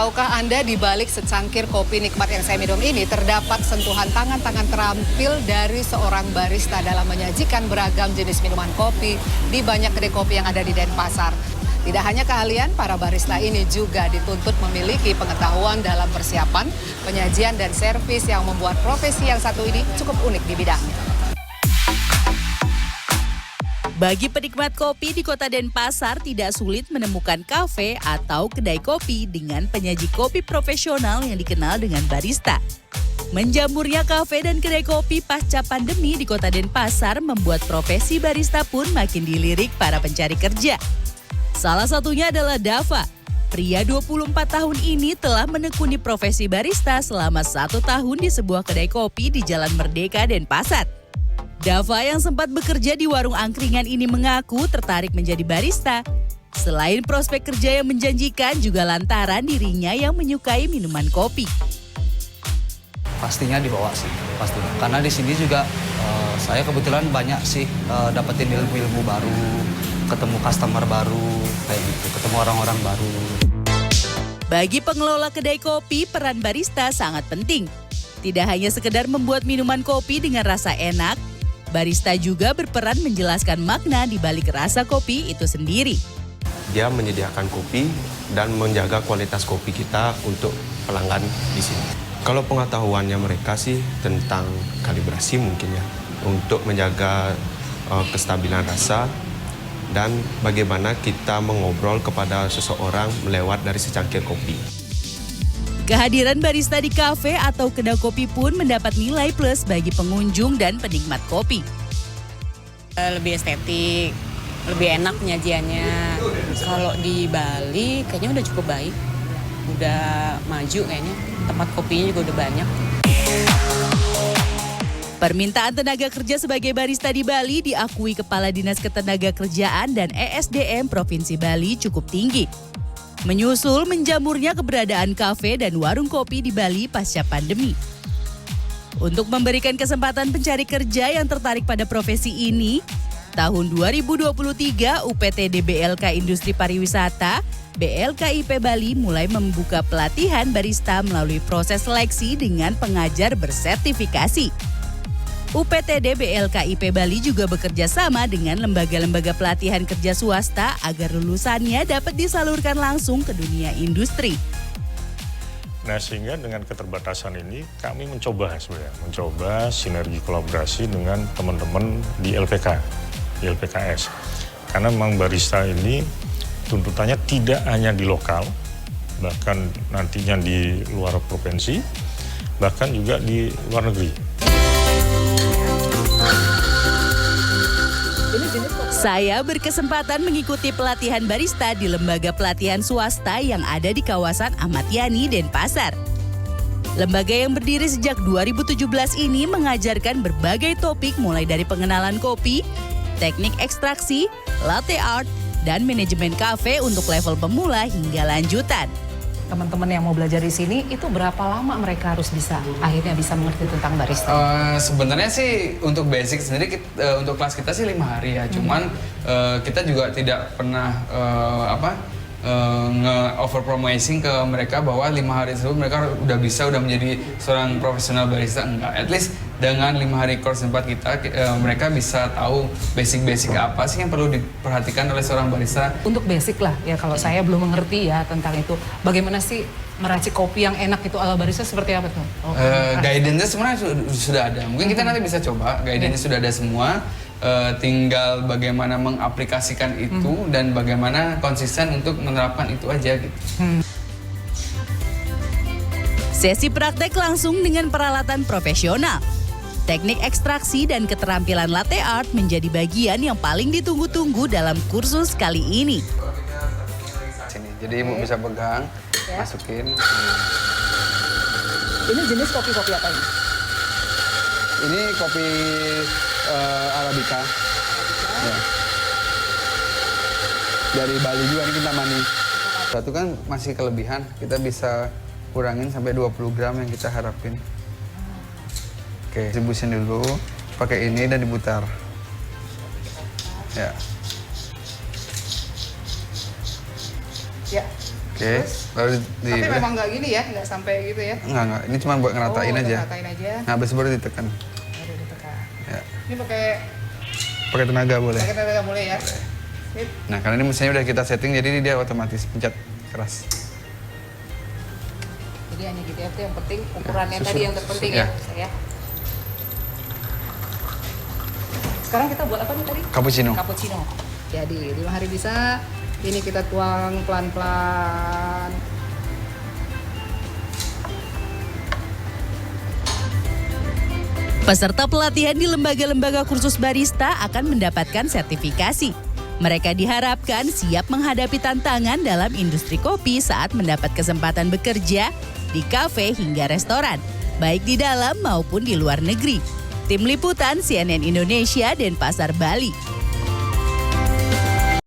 Tahukah Anda di balik secangkir kopi nikmat yang saya minum ini terdapat sentuhan tangan-tangan terampil dari seorang barista dalam menyajikan beragam jenis minuman kopi di banyak kedai kopi yang ada di Denpasar. Tidak hanya keahlian, para barista ini juga dituntut memiliki pengetahuan dalam persiapan, penyajian dan servis yang membuat profesi yang satu ini cukup unik di bidangnya. Bagi penikmat kopi di kota Denpasar tidak sulit menemukan kafe atau kedai kopi dengan penyaji kopi profesional yang dikenal dengan barista. Menjamurnya kafe dan kedai kopi pasca pandemi di kota Denpasar membuat profesi barista pun makin dilirik para pencari kerja. Salah satunya adalah Dava. Pria 24 tahun ini telah menekuni profesi barista selama 1 tahun di sebuah kedai kopi di Jalan Merdeka, Denpasar. Dava yang sempat bekerja di warung angkringan ini mengaku tertarik menjadi barista. Selain prospek kerja yang menjanjikan, juga lantaran dirinya yang menyukai minuman kopi. Pastinya dibawa sih, pastinya. Karena di sini juga saya kebetulan banyak sih dapetin ilmu-ilmu baru, ketemu customer baru, kayak gitu, ketemu orang-orang baru. Bagi pengelola kedai kopi, peran barista sangat penting. Tidak hanya sekedar membuat minuman kopi dengan rasa enak, barista juga berperan menjelaskan makna di balik rasa kopi itu sendiri. Dia menyediakan kopi dan menjaga kualitas kopi kita untuk pelanggan di sini. Kalau pengetahuannya mereka sih tentang kalibrasi mungkin ya, untuk menjaga kestabilan rasa dan bagaimana kita mengobrol kepada seseorang melewat dari secangkir kopi. Kehadiran barista di kafe atau kedai kopi pun mendapat nilai plus bagi pengunjung dan penikmat kopi. Lebih estetik, lebih enak penyajiannya. Kalau di Bali kayaknya udah cukup baik, udah maju kayaknya. Tempat kopinya juga udah banyak. Permintaan tenaga kerja sebagai barista di Bali diakui Kepala Dinas Ketenagakerjaan dan ESDM Provinsi Bali cukup tinggi. Menyusul menjamurnya keberadaan kafe dan warung kopi di Bali pasca pandemi. Untuk memberikan kesempatan pencari kerja yang tertarik pada profesi ini, tahun 2023 UPTD BLK Industri Pariwisata, BLKIP Bali mulai membuka pelatihan barista melalui proses seleksi dengan pengajar bersertifikasi. UPTD BLKIP Bali juga bekerja sama dengan lembaga-lembaga pelatihan kerja swasta agar lulusannya dapat disalurkan langsung ke dunia industri. Nah, sehingga dengan keterbatasan ini kami mencoba sinergi kolaborasi dengan teman-teman di LPK, di LPKS. Karena memang barista ini tuntutannya tidak hanya di lokal, bahkan nantinya di luar provinsi, bahkan juga di luar negeri. Saya berkesempatan mengikuti pelatihan barista di lembaga pelatihan swasta yang ada di kawasan Ahmad Yani, Denpasar. Lembaga yang berdiri sejak 2017 ini mengajarkan berbagai topik mulai dari pengenalan kopi, teknik ekstraksi, latte art, dan manajemen kafe untuk level pemula hingga lanjutan. Teman-teman yang mau belajar di sini, itu berapa lama mereka harus akhirnya bisa mengerti tentang barista? Sebenarnya sih untuk basic sendiri, untuk kelas kita sih 5 hari ya. Cuman kita juga tidak pernah nge-over-promising ke mereka bahwa 5 hari tersebut mereka udah menjadi seorang profesional barista. Enggak, at least dengan 5 hari course tempat kita, mereka bisa tahu basic-basic apa sih yang perlu diperhatikan oleh seorang barista. Untuk basic lah, ya kalau saya belum mengerti ya tentang itu. Bagaimana sih meracik kopi yang enak itu ala barista seperti apa tuh? Guidance-nya sebenarnya sudah ada. Mungkin kita nanti bisa coba, guidance-nya sudah ada semua. Tinggal bagaimana mengaplikasikan itu dan bagaimana konsisten untuk menerapkan itu aja gitu. Sesi praktek langsung dengan peralatan profesional. Teknik ekstraksi dan keterampilan latte art menjadi bagian yang paling ditunggu-tunggu dalam kursus kali ini. Sini, jadi Ibu bisa pegang, masukin. Ini jenis kopi-kopi apa ini? Ini kopi Arabica. Ya. Dari Bali juga ini kita manis. Satu kan masih kelebihan, kita bisa kurangin sampai 20 gram yang kita harapin. Oke, dibusin dulu, pakai ini dan diputar. Ya. Ya. Oke, baru di Tapi memang nggak gini ya, nggak sampai gitu ya. enggak, ini cuma buat ngeratain udah aja. ngeratain aja. Nah, habis baru ditekan. Baru ditekan. Ya. Ini Pakai tenaga boleh. pakai tenaga boleh ya. Sip. Nah, karena ini mesinnya udah kita setting jadi dia otomatis pencet keras. Jadi hanya gitu ya, itu yang penting ukurannya Susu. tadi yang terpenting Ya. ya. Saya. Sekarang kita buat apa nih tadi? Cappuccino. Cappuccino. Jadi 5 hari bisa. Ini kita tuang pelan-pelan. Peserta pelatihan di lembaga-lembaga kursus barista akan mendapatkan sertifikasi. Mereka diharapkan siap menghadapi tantangan dalam industri kopi saat mendapat kesempatan bekerja di kafe hingga restoran, baik di dalam maupun di luar negeri. Tim Liputan CNN Indonesia, Denpasar, Bali.